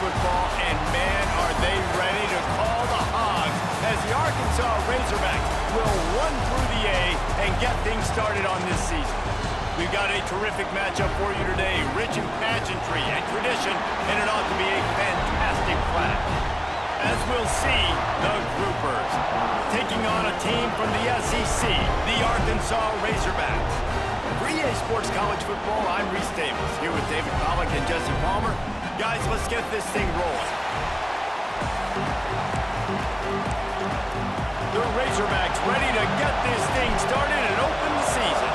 football, and man, are they ready to call the Hogs as the Arkansas Razorbacks will run through the A and get things started on this season. We've got a terrific matchup for you today, rich in pageantry and tradition, and it ought to be a fantastic clash. As we'll see, the Groupers taking on a team from the SEC, the Arkansas Razorbacks. For EA Sports College Football, I'm Reese Davis, here with David Pollack and Jesse Palmer. Guys, let's get this thing rolling. The Razorbacks ready to get this thing started and open the season.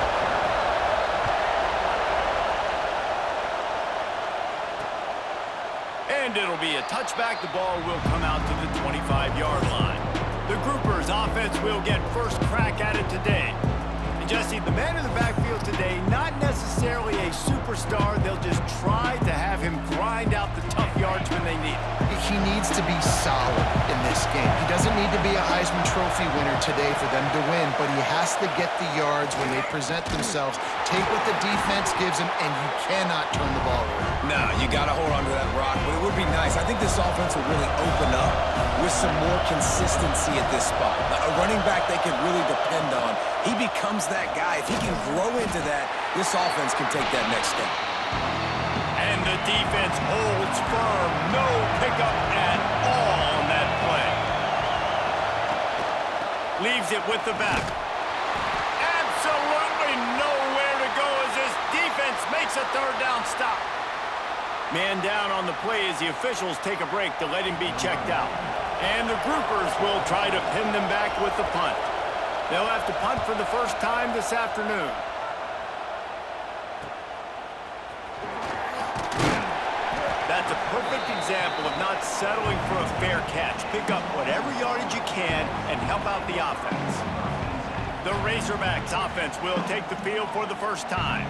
And it'll be a touchback. The ball will come out to the 25-yard line. The Groupers offense will get first crack at it today. And Jesse, the man in the backfield today, not necessarily a superstar. They'll just try to have him grind out the tough yards when they need it. He needs to be solid in this game. He doesn't need to be a Heisman Trophy winner today for them to win, but he has to get the yards when they present themselves. Take what the defense gives him, and you cannot turn the ball over. No, you got to hold on to that rock, but it would be nice. I think this offense will really open up with some more consistency at this spot. A running back they can really depend on. He becomes that guy. If he can grow into that, this offense can take that next step. And the defense holds firm. No pickup at all on that play. Leaves it with the back. Absolutely nowhere to go as this defense makes a third down stop. Man down on the play as the officials take a break to let him be checked out. And the Groupers will try to pin them back with the punt. They'll have to punt for the first time this afternoon. That's a perfect example of not settling for a fair catch. Pick up whatever yardage you can and help out the offense. The Razorbacks offense will take the field for the first time.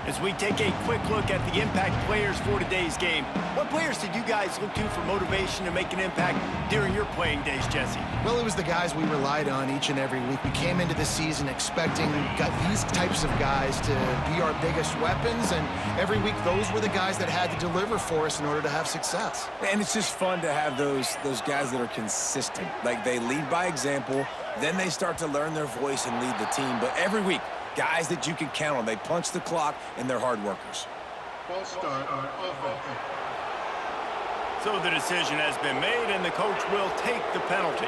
As we take a quick look at the impact players for today's game, what players did you guys look to for motivation to make an impact during your playing days, Jesse? Well, it was the guys we relied on each and every week. We came into the season expecting these types of guys to be our biggest weapons, and every week those were the guys that had to deliver for us in order to have success. And it's just fun to have those guys that are consistent. Like, they lead by example, then they start to learn their voice and lead the team. But every week, guys that you can count on. They punch the clock, and they're hard workers. False start on offense. So the decision has been made, and the coach will take the penalty.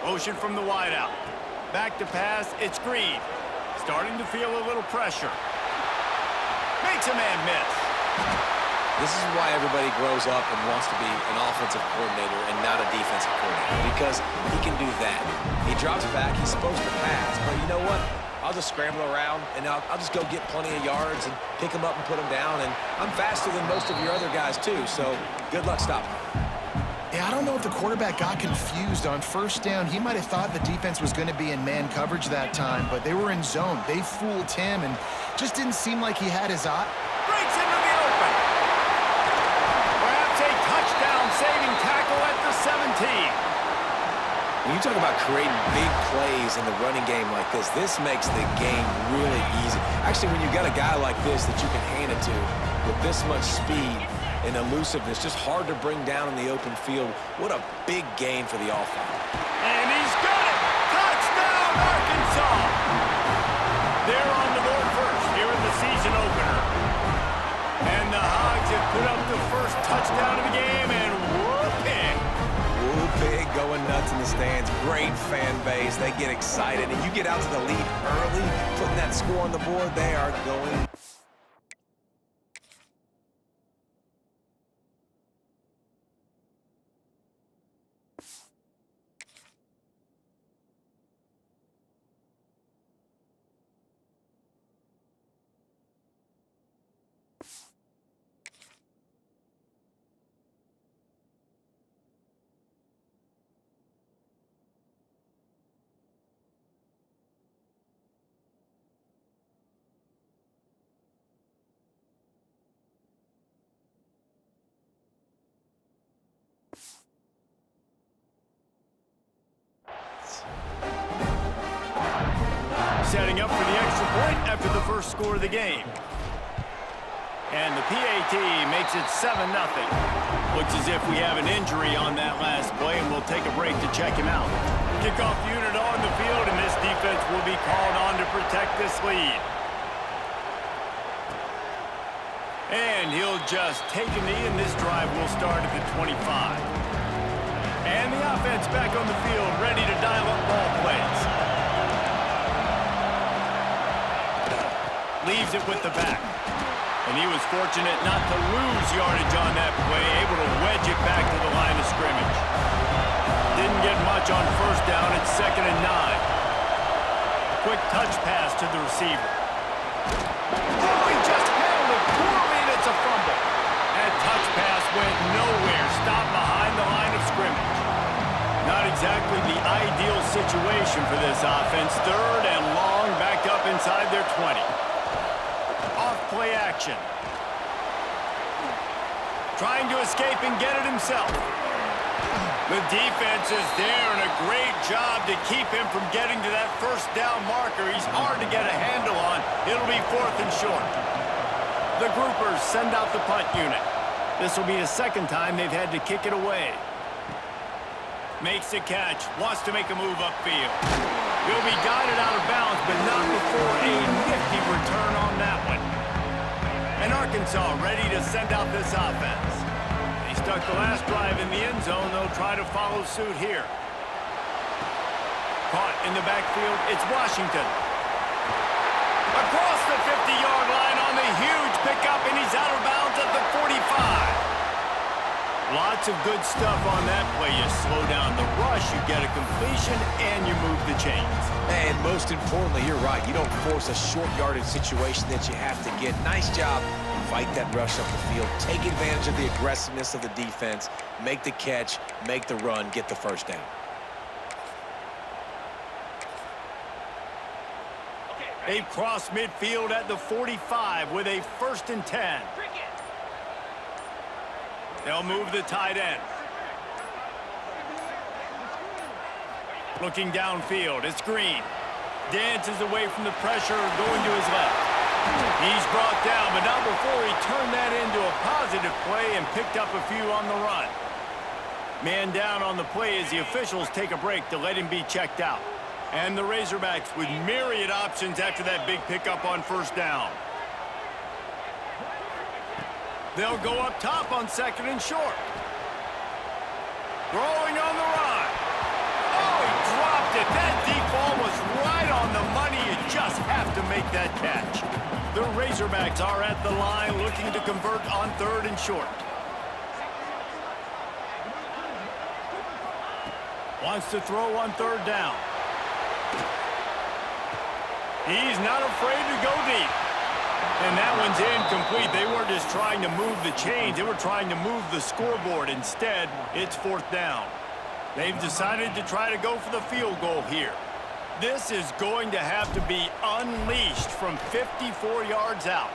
Motion from the wideout. Back to pass, it's Green. Starting to feel a little pressure. Makes a man miss. This is why everybody grows up and wants to be an offensive coordinator and not a defensive coordinator, because he can do that. He drops back, he's supposed to pass, but you know what? I'll just scramble around, and I'll just go get plenty of yards and pick them up and put them down, and I'm faster than most of your other guys too, so good luck stopping me. Yeah, I don't know if the quarterback got confused on first down. He might have thought the defense was going to be in man coverage that time, but they were in zone. They fooled him, and just didn't seem like he had his eye. Breaks into the open. Perhaps a touchdown-saving tackle at the 17. When you talk about creating big plays in the running game like this makes the game really easy. Actually, when you've got a guy like this that you can hand it to with this much speed and elusiveness, just hard to bring down in the open field, what a big gain for the offense. And he's got it! Touchdown, Arkansas! They're on the board first here in the season opener. And the Hogs have put up the first touchdown of the game, and whooping! Big going nuts in the stands. Great fan base. They get excited, and you get out to the lead early, putting that score on the board. They are going. Setting up for the extra point after the first score of the game. And the PAT makes it 7-0. Looks as if we have an injury on that last play, and we'll take a break to check him out. Kickoff unit on the field, and this defense will be called on to protect this lead. And he'll just take a knee, and this drive will start at the 25. And the offense back on the field, ready to dial up ball plays. Leaves it with the back. And he was fortunate not to lose yardage on that play, able to wedge it back to the line of scrimmage. Didn't get much on first down. It's 2nd and 9. Quick touch pass to the receiver. Oh, he just handled it poorly, and it's a fumble. That touch pass went nowhere, stopped behind the line of scrimmage. Not exactly the ideal situation for this offense. 3rd and long, back up inside their 20. Off-play action. Trying to escape and get it himself. The defense is there, and a great job to keep him from getting to that first down marker. He's hard to get a handle on. It'll be 4th and short. The groupers send out the punt unit. This will be the 2nd time they've had to kick it away. Makes the catch, wants to make a move upfield. He'll be guided out of bounds, but not before a nifty return on that one. And Arkansas ready to send out this offense. They stuck the last drive in the end zone. They'll try to follow suit here. Caught in the backfield, it's Washington. Across the 50-yard line on the huge pickup, and he's out of bounds at the 45. Lots of good stuff on that play. You slow down the rush, you get a completion, and you move the chains. And most importantly, you're right. You don't force a short yardage situation that you have to get. Nice job. Fight that rush up the field. Take advantage of the aggressiveness of the defense. Make the catch, make the run, get the first down. They've crossed midfield at the 45 with a 1st and 10. They'll move the tight end. Looking downfield, it's Green. Dances away from the pressure, going to his left. He's brought down, but not before he turned that into a positive play and picked up a few on the run. Man down on the play as the officials take a break to let him be checked out. And the Razorbacks with myriad options after that big pickup on first down. They'll go up top on 2nd and short. Throwing on the run. Oh, he dropped it. That deep ball was right on the money. You just have to make that catch. The Razorbacks are at the line looking to convert on 3rd and short. Wants to throw on 3rd down. He's not afraid to go deep. And that one's incomplete. They weren't just trying to move the chains. They were trying to move the scoreboard. Instead, it's 4th down. They've decided to try to go for the field goal here. This is going to have to be unleashed from 54 yards out.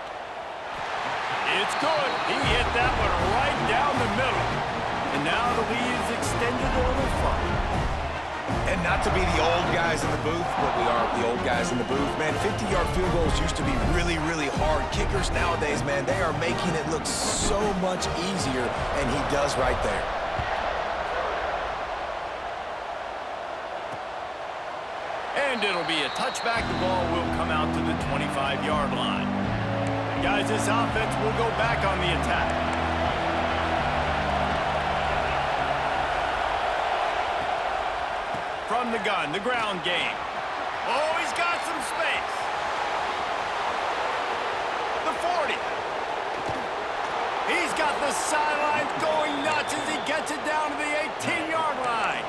It's good. He hit that one right down the middle. And now the lead is extended a little further. And not to be the old guys in the booth, but we are the old guys in the booth, man. 50-yard field goals used to be really, really hard. Kickers nowadays, man, they are making it look so much easier, and he does right there. And it'll be a touchback. The ball will come out to the 25-yard line. Guys, this offense will go back on the attack. From the gun, the ground game. Oh, he's got some space. The 40. He's got the sideline going nuts as he gets it down to the 18-yard line.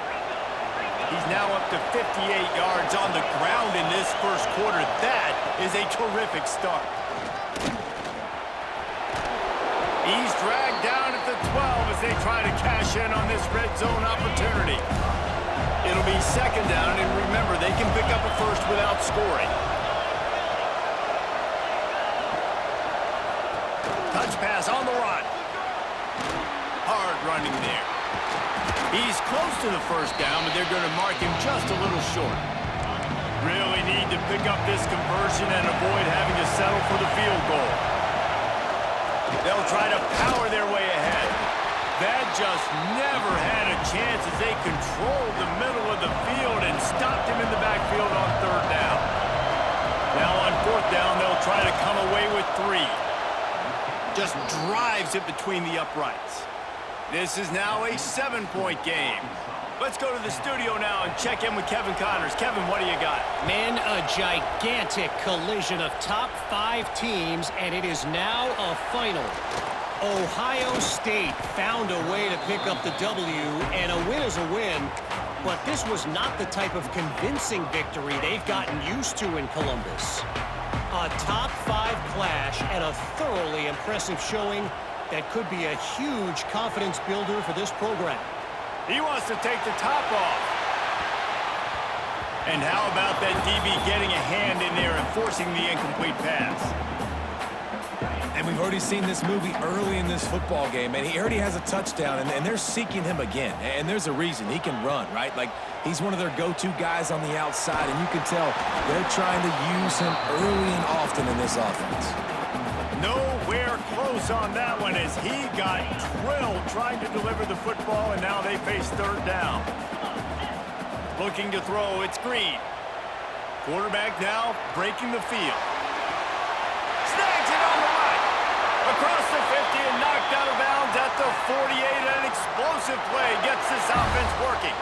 He's now up to 58 yards on the ground in this first quarter. That is a terrific start. He's dragged down at the 12 as they try to cash in on this red zone opportunity. It'll be 2nd down, and remember, they can pick up a first without scoring. Touch pass on the run. Hard running there. He's close to the first down, but they're going to mark him just a little short. Really need to pick up this conversion and avoid having to settle for the field goal. They'll try to power their way ahead. That just never had a chance as they controlled the middle of the field and stopped him in the backfield on 3rd down. Now on 4th down, they'll try to come away with 3. Just drives it between the uprights. This is now a 7-point game. Let's go to the studio now and check in with Kevin Connors. Kevin, what do you got? Man, a gigantic collision of top 5 teams, and it is now a final. Ohio State found a way to pick up the W, and a win is a win, but this was not the type of convincing victory they've gotten used to in Columbus. A top 5 clash and a thoroughly impressive showing that could be a huge confidence builder for this program. He wants to take the top off. And how about that DB getting a hand in there and forcing the incomplete pass? And we've already seen this movie early in this football game, and he already has a touchdown, and they're seeking him again. And there's a reason. He can run, right? Like, he's one of their go-to guys on the outside, and you can tell they're trying to use him early and often in this offense. Nowhere close on that one as he got drilled trying to deliver the football, and now they face 3rd down. Looking to throw, it's Green. Quarterback now breaking the field. Snags it on the right. Across the 50 and knocked out of bounds at the 48. An explosive play gets this offense working.